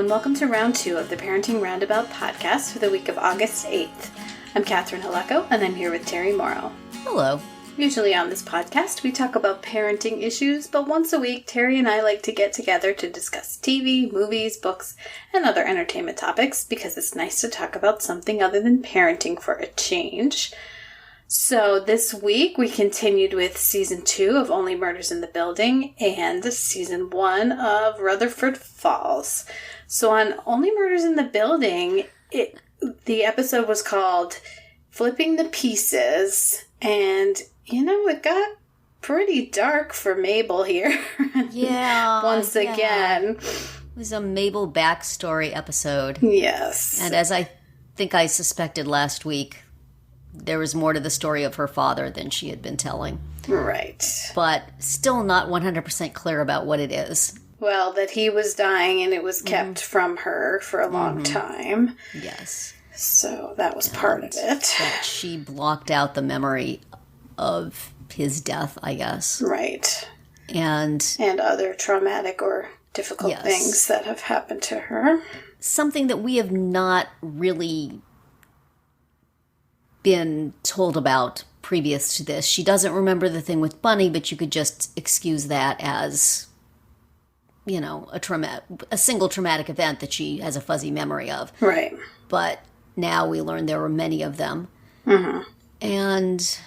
and welcome to round 2 of the Parenting Roundabout podcast for the week of August 8th. I'm Catherine Haleko, and I'm here with Terry Morrow. Hello. Usually on this podcast, we talk about parenting issues, but once a week, Terry and I like to get together to discuss TV, movies, books, and other entertainment topics because it's nice to talk about something other than parenting for a change. So this week, we continued with Season 2 of Only Murders in the Building and Season 1 of Rutherford Falls. So on Only Murders in the Building, the episode was called Flipping the Pieces, and, it got pretty dark for Mabel here. Yeah. Once again. It was a Mabel backstory episode. Yes. And as I think I suspected last week, there was more to the story of her father than she had been telling. Right. But still not 100% clear about what it is. Well, that he was dying and it was kept from her for a long time. Yes. So that was part of it. That she blocked out the memory of his death, I guess. Right. And other traumatic or difficult things that have happened to her. Something that we have not really been told about previous to this. She doesn't remember the thing with Bunny, but you could just excuse that as, a single traumatic event that she has a fuzzy memory of. Right. But now we learn there were many of them. Mm-hmm. And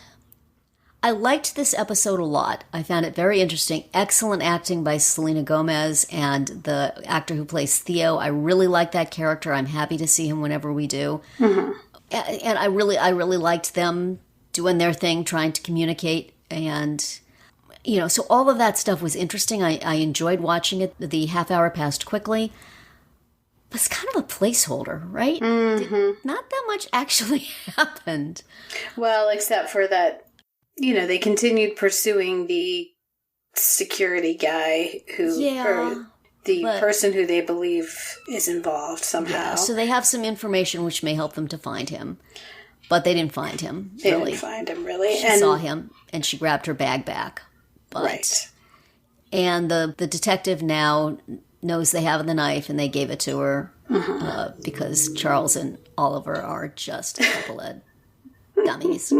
I liked this episode a lot. I found it very interesting. Excellent acting by Selena Gomez and the actor who plays Theo. I really like that character. I'm happy to see him whenever we do. Mm-hmm. And I really liked them doing their thing, trying to communicate. And, so all of that stuff was interesting. I enjoyed watching it. The half hour passed quickly. But it's kind of a placeholder, right? Mm-hmm. Not that much actually happened. Well, except for that, they continued pursuing the security guy or the person who they believe is involved somehow. Yeah, so they have some information which may help them to find him. But they didn't find him, They didn't find him, really. She saw him, and she grabbed her bag back. Right. And the detective now knows they have the knife, and they gave it to her because Charles and Oliver are just a couple of dummies.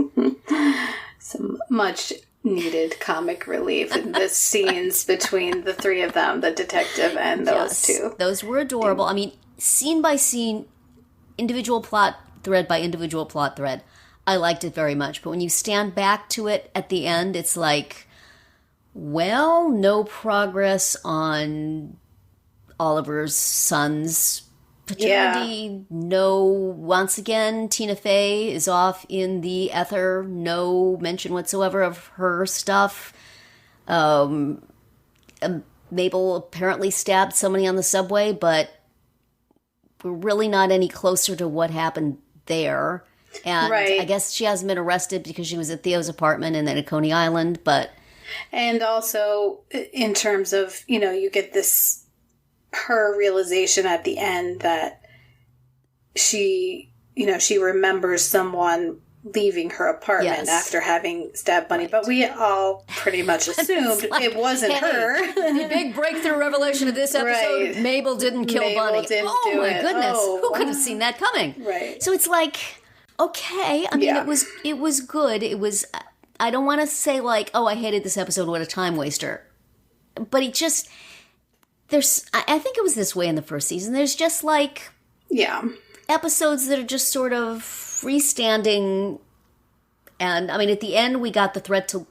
Some much-needed comic relief in the scenes between the three of them, the detective and those two. Those were adorable. I mean, scene by scene, individual plot thread by individual plot thread, I liked it very much. But when you stand back to it at the end, it's like, well, no progress on Oliver's son's paternity. Yeah. No, once again, Tina Fey is off in the ether. No mention whatsoever of her stuff. Mabel apparently stabbed somebody on the subway, but we're really not any closer to what happened there. And I guess she hasn't been arrested because she was at Theo's apartment and then at Coney Island, but... And also, in terms of, you get her realization at the end that she remembers someone leaving her apartment after having stabbed Bunny. Right. But we all pretty much assumed it wasn't her. The big breakthrough revelation of this episode, Mabel didn't kill Bunny. Oh my goodness. Who could have seen that coming? Right. So it's like, okay. I mean, it was good. It was, I don't want to say like, oh, I hated this episode, what a time waster. But it just... I think it was this way in the first season. There's just like episodes that are just sort of freestanding. And I mean, at the end, we got the threat to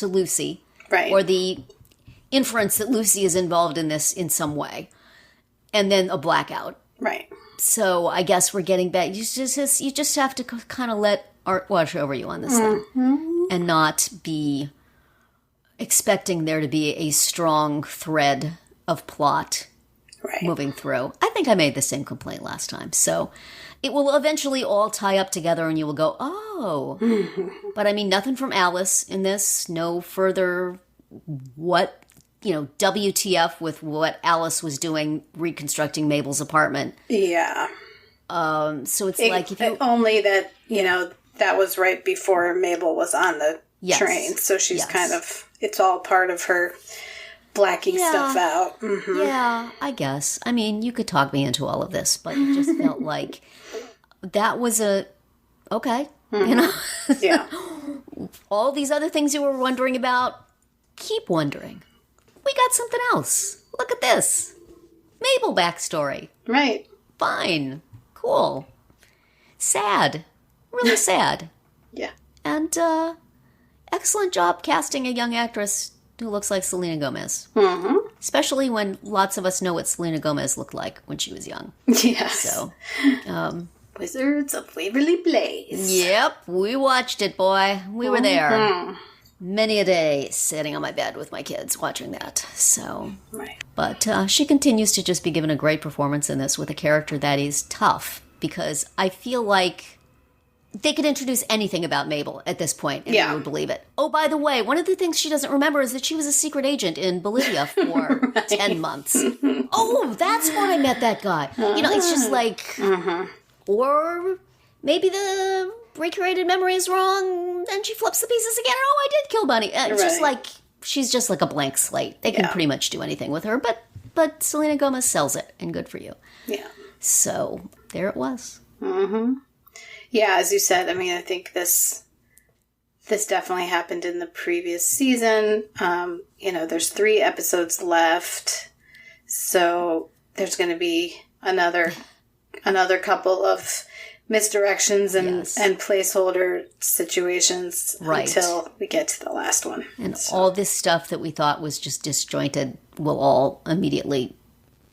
Lucy. Right. Or the inference that Lucy is involved in this in some way. And then a blackout. Right. So I guess we're getting back. You just have to kind of let art wash over you on this thing. And not be expecting there to be a strong thread of plot moving through. I think I made the same complaint last time. So it will eventually all tie up together and you will go, oh. But I mean, nothing from Alice in this. No further WTF with what Alice was doing reconstructing Mabel's apartment. Yeah. So it's like... if you only that, that was right before Mabel was on the train. So she's kind of... It's all part of her blacking stuff out. Mm-hmm. Yeah, I guess. I mean, you could talk me into all of this, but it just felt like that was okay, you know? Yeah. All these other things you were wondering about, keep wondering. We got something else. Look at this. Mabel backstory. Right. Fine. Cool. Sad. Really sad. Yeah. And excellent job casting a young actress who looks like Selena Gomez. Mm-hmm. Especially when lots of us know what Selena Gomez looked like when she was young. Yes. So, Wizards of Waverly Place. yep, we watched it, boy. We were there. Many a day sitting on my bed with my kids watching that. So, Right. but she continues to just be given a great performance in this with a character that is tough, because I feel like they could introduce anything about Mabel at this point and we would believe it. Oh, by the way, one of the things she doesn't remember is that she was a secret agent in Bolivia for 10 months. Oh, that's when I met that guy. You know, it's just like, or maybe the recreated memory is wrong and she flips the pieces again. Oh, I did kill Bunny. It's just like, she's just like a blank slate. They can pretty much do anything with her, but Selena Gomez sells it, and good for you. Yeah. So, there it was. Mm-hmm. Yeah, as you said, I mean, I think this definitely happened in the previous season. You know, there's 3 episodes left, so there's going to be another couple of misdirections and placeholder situations until we get to the last one. And all this stuff that we thought was just disjointed will all immediately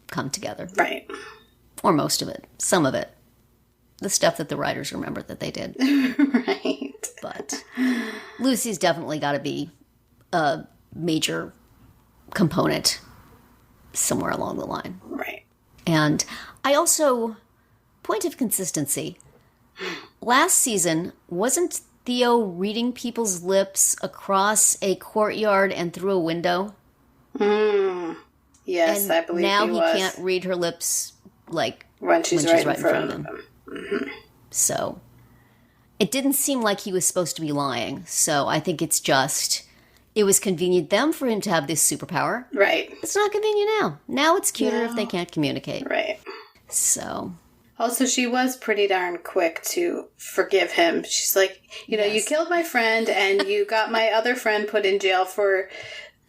come together. Right. Or most of it. Some of it. The stuff that the writers remember that they did. Right. But Lucy's definitely got to be a major component somewhere along the line. Right. And I also, point of consistency, last season, wasn't Theo reading people's lips across a courtyard and through a window? Yes, and I believe now he he was. Can't read her lips like when she's right in front of him. Mm-hmm. So it didn't seem like he was supposed to be lying. So I think it's just, it was convenient for him to have this superpower. Right. It's not convenient now. Now it's cuter if they can't communicate. Right. So. Also, she was pretty darn quick to forgive him. She's like, you know, you killed my friend and you got my other friend put in jail for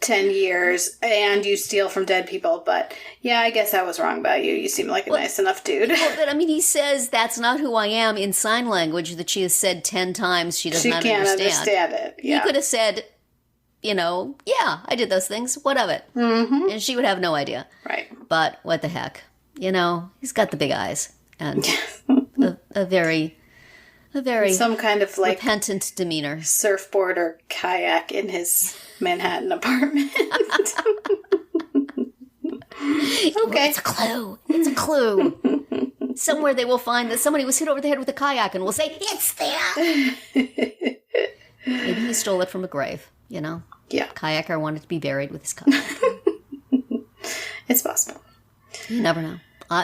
10 years and you steal from dead people. But yeah, I guess I was wrong about you. You seem like a nice enough dude. Well, but I mean, he says that's not who I am in sign language that she has said 10 times. She can't understand it. Yeah. He could have said, you know, yeah, I did those things. What of it? Mm-hmm. And she would have no idea. Right. But what the heck? You know, he's got the big eyes and a very some kind of like repentant demeanor. Surfboard or kayak in his Manhattan apartment. Okay. It's a clue. It's a clue. Somewhere they will find that somebody was hit over the head with a kayak and will say, it's there. Maybe he stole it from a grave, you know? Yeah. Kayaker wanted to be buried with his kayak. It's possible. You never know.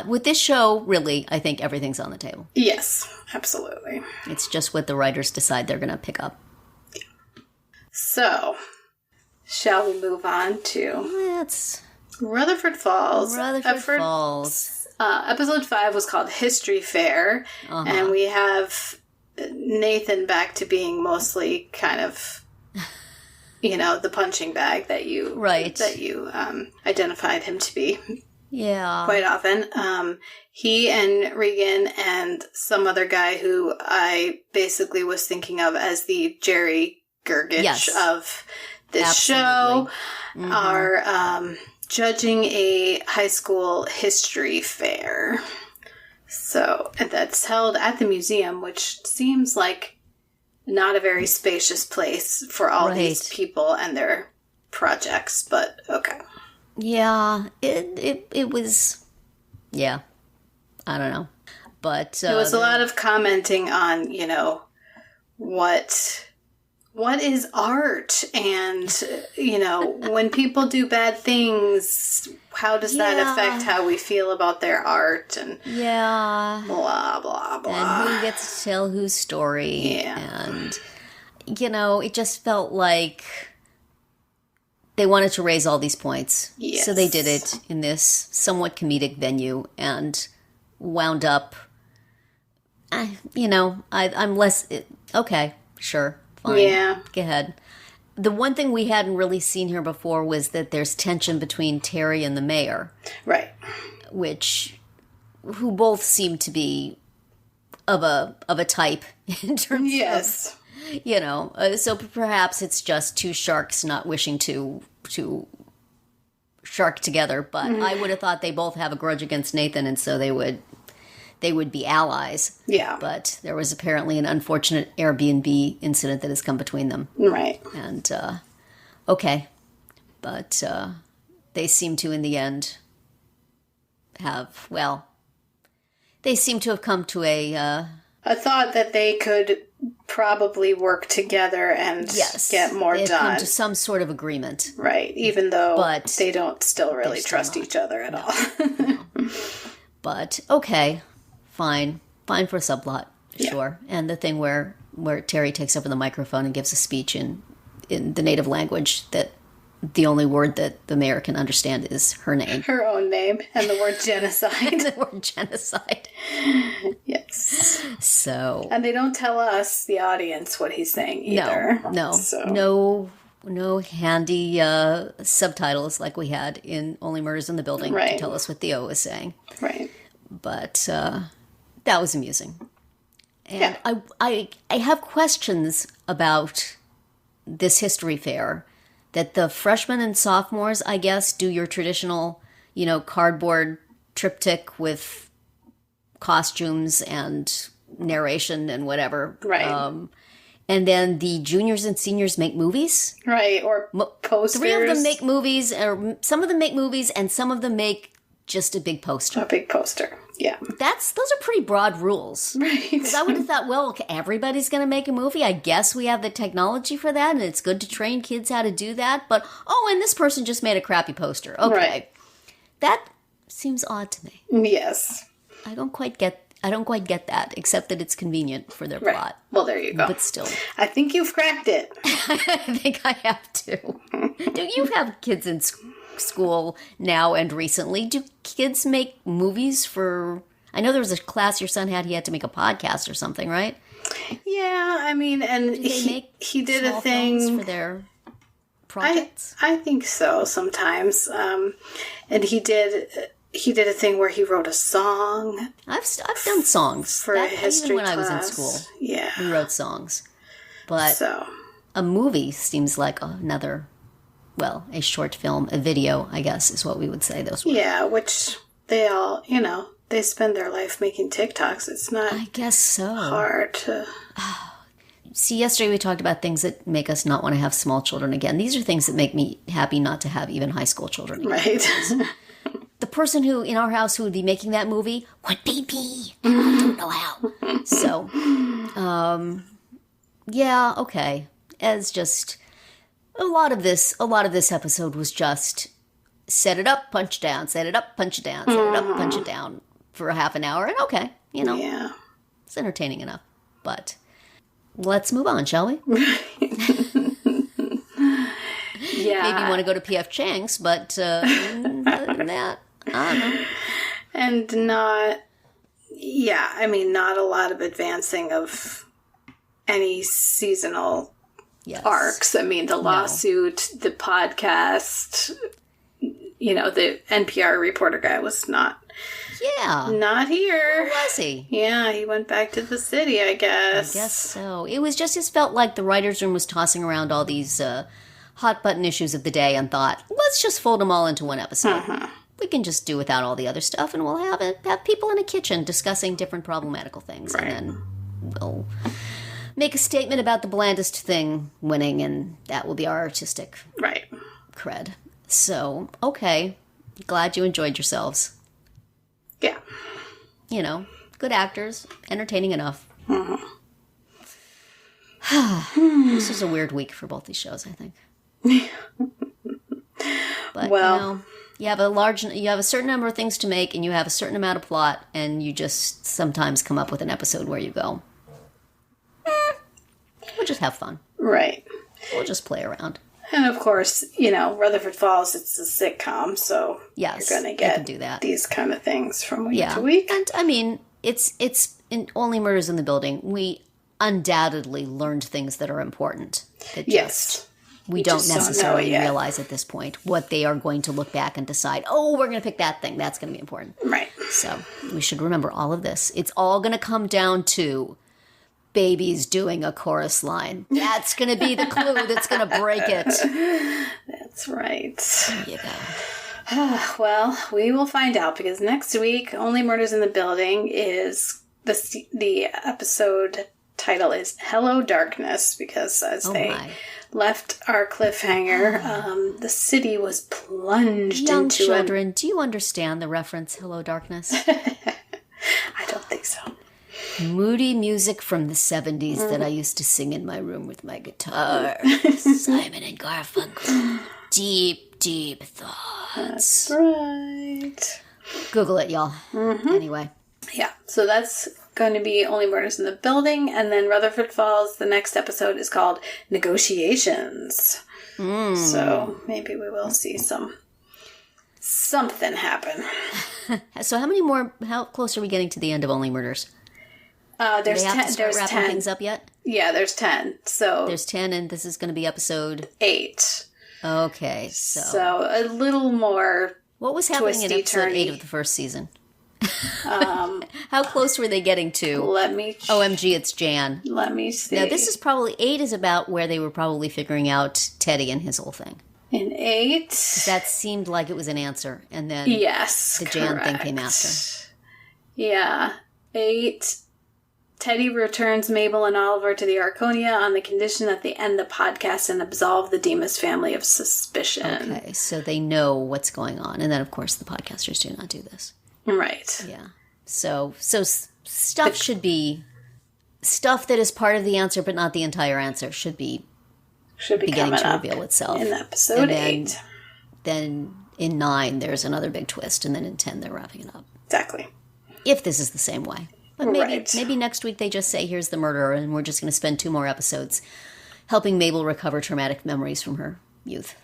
With this show, really, I think everything's on the table. Yes, absolutely. It's just what the writers decide they're going to pick up. So, shall we move on to Let's Rutherford Falls? Falls. Episode 5 was called History Fair, and we have Nathan back to being mostly kind of, you know, the punching bag that you identified him to be. Yeah. Quite often. He and Regan and some other guy who I basically was thinking of as the Jerry Gergich of this show are judging a high school history fair. So, and that's held at the museum, which seems like not a very spacious place for all these people and their projects, but okay. Yeah, it was, yeah, I don't know, but there was a lot of commenting on, you know, what is art, and you know, when people do bad things, how does that affect how we feel about their art, and blah blah blah, and who gets to tell whose story, and you know, it just felt like they wanted to raise all these points. Yes. So they did it in this somewhat comedic venue and wound up, I'm less, okay, sure, fine. Yeah. Go ahead. The one thing we hadn't really seen here before was that there's tension between Terry and the mayor. Right. Who both seem to be of a type in terms Yes. of, so perhaps it's just two sharks not wishing to shark together, but I would have thought they both have a grudge against Nathan, and so they would be allies. Yeah. But there was apparently an unfortunate Airbnb incident that has come between them. Right. And, okay. But they seem to, in the end, they seem to have come to a thought that they could probably work together and get more done. Come to some sort of agreement. Right. Even though they don't still really trust each other at all. No. But, okay. Fine for a subplot, sure. Yeah. And the thing where Terry takes over the microphone and gives a speech in the native language that the only word that the mayor can understand is her name. Her own name, and the word genocide. The word genocide. Yes. So. And they don't tell us, the audience, what he's saying either. No. So. No handy subtitles like we had in Only Murders in the Building to tell us what Theo was saying. Right. But that was amusing. And I have questions about this history fair, that the freshmen and sophomores, I guess, do your traditional, cardboard triptych with costumes and narration and whatever. Right. And then the juniors and seniors make movies. Right, or posters. 3 of them make movies, or some of them make movies, and some of them make just a big poster. A big poster, yeah. Those are pretty broad rules. Right. Because I would have thought, well, okay, everybody's going to make a movie. I guess we have the technology for that, and it's good to train kids how to do that. But, and this person just made a crappy poster. Okay. Right. That seems odd to me. Yes. I don't quite get that, except that it's convenient for their plot. Well, there you go. But still. I think you've cracked it. I think I have to. Do you have kids in school now and recently? Do kids make movies for... I know there was a class your son had, he had to make a podcast or something, right? Yeah, I mean, and he did a thing... for their projects? I think so, sometimes. And he did a thing where he wrote a song. I've done songs for a history even when class. I was in school. Yeah, we wrote songs, but a movie seems like a short film, a video, I guess is what we would say those were. Yeah, which they all, they spend their life making TikToks. It's not. I guess so. Hard to. See, yesterday we talked about things that make us not want to have small children again. These are things that make me happy not to have even high school children again. Right. The person who, in our house, who would be making that movie would be me. And I don't know how. So, yeah, okay. As just, a lot of this episode was just set it up, punch down, set it up, punch it down, set it up, punch it down for a half an hour. And okay, Yeah. It's entertaining enough. But let's move on, shall we? Yeah. Maybe you want to go to P.F. Chang's, but other than that, I don't know. And not a lot of advancing of any seasonal arcs. I mean, the lawsuit, the podcast, the NPR reporter guy was not here. Where was he? Yeah, he went back to the city, I guess. I guess so. It was just felt like the writer's room was tossing around all these hot button issues of the day and thought, let's just fold them all into one episode. We can just do without all the other stuff, and we'll have people in a kitchen discussing different problematical things, and then we'll make a statement about the blandest thing winning, and that will be our artistic cred. So, okay, glad you enjoyed yourselves. Yeah. Good actors, entertaining enough. This was a weird week for both these shows, I think. But, you have a certain number of things to make, and you have a certain amount of plot, and you just sometimes come up with an episode where you go, we'll just have fun. Right. We'll just play around. And of course, Rutherford Falls, it's a sitcom, so yes, you're going to get do that. These kind of things from week to week. And I mean, it's in Only Murders in the Building. We undoubtedly learned things that are important. That we don't necessarily realize at this point what they are going to look back and decide, oh, we're going to pick that thing. That's going to be important. Right. So we should remember all of this. It's all going to come down to babies doing a chorus line. That's going to be the clue that's going to break it. That's right. There you go. Well, we will find out because next week, Only Murders in the Building is the episode title is Hello Darkness, because as they left our cliffhanger, the city was plunged Young into children, do you understand the reference, Hello Darkness? I don't think so. Moody music from the 70s that I used to sing in my room with my guitar. Simon and Garfunkel. Deep, deep thoughts. That's right. Google it, y'all. Anyway. Yeah, so that's going to be Only Murders in the Building, and then Rutherford Falls, the next episode is called Negotiations. So maybe we will see something happen. So how close are we getting to the end of Only Murders? There's 10. There's wrapping 10 things up yet? Yeah, there's 10. So there's 10, and this is going to be episode 8. Okay, so a little more. What was happening in episode 8 of the first season? How close were they getting to? OMG, it's Jan. Let me see. Now, this is probably 8 is about where they were probably figuring out Teddy and his whole thing. In 8, that seemed like it was an answer, and then the Jan thing came after. Yeah, 8. Teddy returns Mabel and Oliver to the Arconia on the condition that they end the podcast and absolve the Dimas family of suspicion. Okay, so they know what's going on, and then of course the podcasters do not do this. Right. Yeah. So stuff should be stuff that is part of the answer, but not the entire answer. Should be beginning to reveal itself in episode 8. Then in 9, there's another big twist, and then in 10, they're wrapping it up. Exactly. If this is the same way. But maybe next week they just say, here's the murderer, and we're just going to spend 2 more episodes helping Mabel recover traumatic memories from her youth.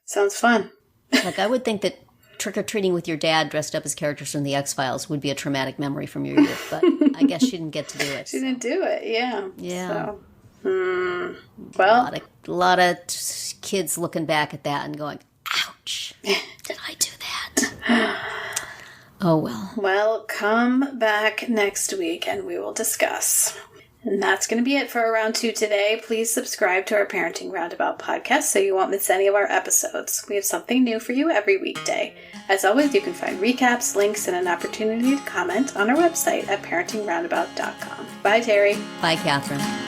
Sounds fun. Like, I would think that trick-or-treating with your dad dressed up as characters from the X-Files would be a traumatic memory from your youth, but I guess she didn't get to do it. She didn't do it, yeah. Yeah. So, well. A lot of kids looking back at that and going, ouch, did I do that? Oh, well. Well, come back next week and we will discuss. And that's going to be it for Round 2 today. Please subscribe to our Parenting Roundabout podcast so you won't miss any of our episodes. We have something new for you every weekday. As always, you can find recaps, links, and an opportunity to comment on our website at parentingroundabout.com. Bye, Terry. Bye, Catherine.